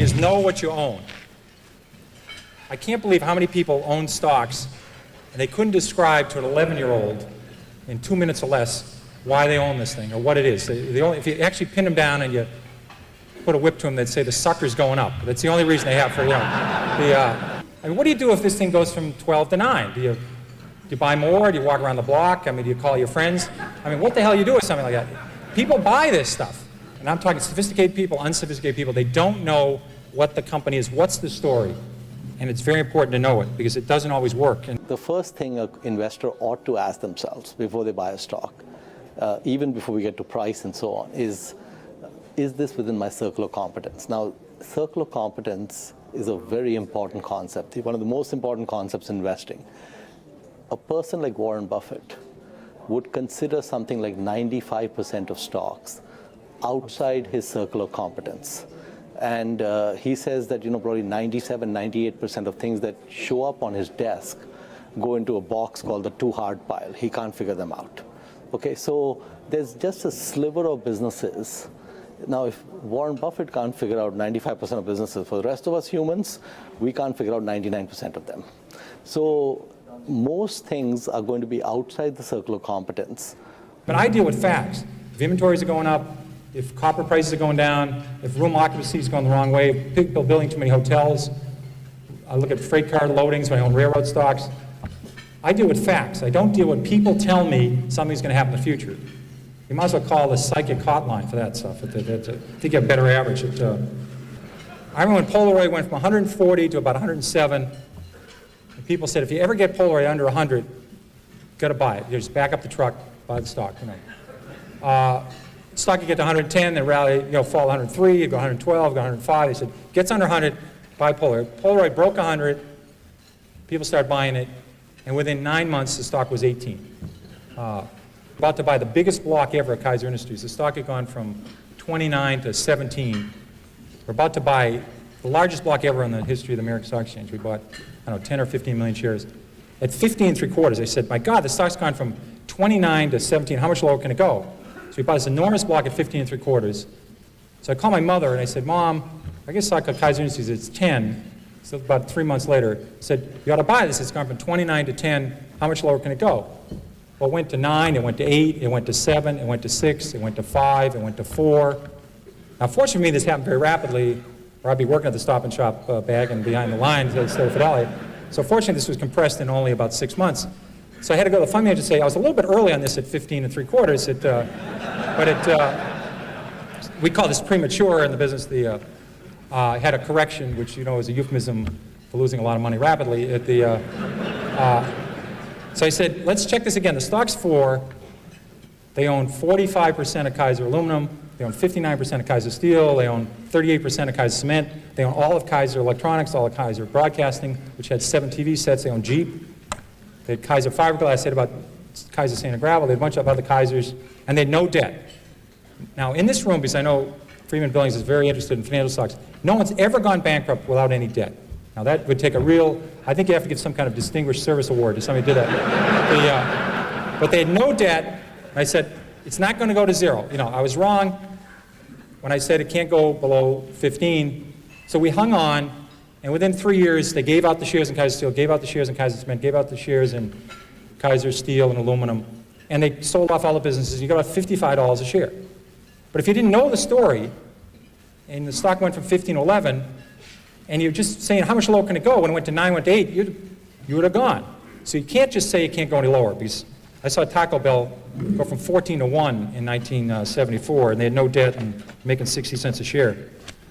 is know what you own. I can't believe how many people own stocks and they couldn't describe to an 11-year-old in 2 minutes or less why they own this thing or what it is. If you actually pin them down and you put a whip to them, they'd say the sucker's going up. That's the only reason they have for, I mean, what do you do if this thing goes from 12 to 9? Do you buy more? Do you walk around the block? I mean, do you call your friends? I mean, what the hell do you do with something like that? People buy this stuff. And I'm talking sophisticated people, unsophisticated people. They don't know what the company is. What's the story? And it's very important to know it because it doesn't always work. And the first thing an investor ought to ask themselves before they buy a stock, even before we get to price and so on, is this within my circle of competence? Now, circle of competence is a very important concept, one of the most important concepts in investing. A person like Warren Buffett would consider something like 95% of stocks outside his circle of competence. And he says that, probably 97, 98% of things that show up on his desk go into a box called the too hard pile. He can't figure them out. Okay, so there's just a sliver of businesses. Now, if Warren Buffett can't figure out 95% of businesses, for the rest of us humans, we can't figure out 99% of them. So most things are going to be outside the circle of competence. But I deal with facts. If inventories are going up, if copper prices are going down, if room occupancy is going the wrong way, if people building too many hotels, I look at freight car loadings when I own railroad stocks. I deal with facts. I don't deal with people tell me something's going to happen in the future. You might as well call the psychic hotline for that stuff. I think you have a better average. I remember when Polaroid went from 140 to about 107, and people said, if you ever get Polaroid under 100, you've got to buy it. You just back up the truck, buy the stock. Stock you get to 110, then rally, fall 103, you go 112, go 105. They said, gets under 100, buy Polaroid. Polaroid broke 100, people started buying it, and within 9 months, the stock was 18. About to buy the biggest block ever at Kaiser Industries. The stock had gone from 29 to 17. We're about to buy the largest block ever in the history of the American Stock Exchange. We bought, 10 or 15 million shares. At 15 3/4, I said, my God, the stock's gone from 29 to 17. How much lower can it go? So we bought this enormous block at 15 3/4. So I called my mother and I said, Mom, I guess stock at Kaiser Industries, it's 10. So about 3 months later, I said, you ought to buy this. It's gone from 29 to 10. How much lower can it go? Well, it went to 9, it went to 8, it went to 7, it went to 6, it went to 5, it went to 4. Now, fortunately for me, this happened very rapidly, or I'd be working at the Stop and Shop bagging behind the line instead of Fidelity. So fortunately, this was compressed in only about 6 months. So I had to go to the fund manager and say, I was a little bit early on this at 15 3/4, we call this premature in the business. Had a correction, which is a euphemism for losing a lot of money rapidly. So I said, let's check this again. The stock's 4. They own 45% of Kaiser Aluminum. They own 59% of Kaiser Steel. They own 38% of Kaiser Cement. They own all of Kaiser Electronics, all of Kaiser Broadcasting, which had 7 TV sets. They own Jeep. They had Kaiser Fiberglass. I said about Kaiser Sand and Gravel. They had a bunch of other Kaisers, and they had no debt. Now, in this room, because I know Freeman Billings is very interested in financial stocks, no one's ever gone bankrupt without any debt. Now, that would take I think you have to give some kind of distinguished service award to somebody who did that. But they had no debt, and I said, it's not going to go to 0. I was wrong when I said it can't go below 15. So we hung on, and within 3 years, they gave out the shares in Kaiser Steel, gave out the shares in Kaiser Cement, gave out the shares in Kaiser Steel and Aluminum, and they sold off all the businesses. You got about $55 a share. But if you didn't know the story, and the stock went from 15 to 11, and you're just saying how much lower can it go, when it went to 9, went to 8, you would have gone. So you can't just say it can't go any lower, because I saw Taco Bell go from 14 to 1 in 1974, and they had no debt and making 60 cents a share.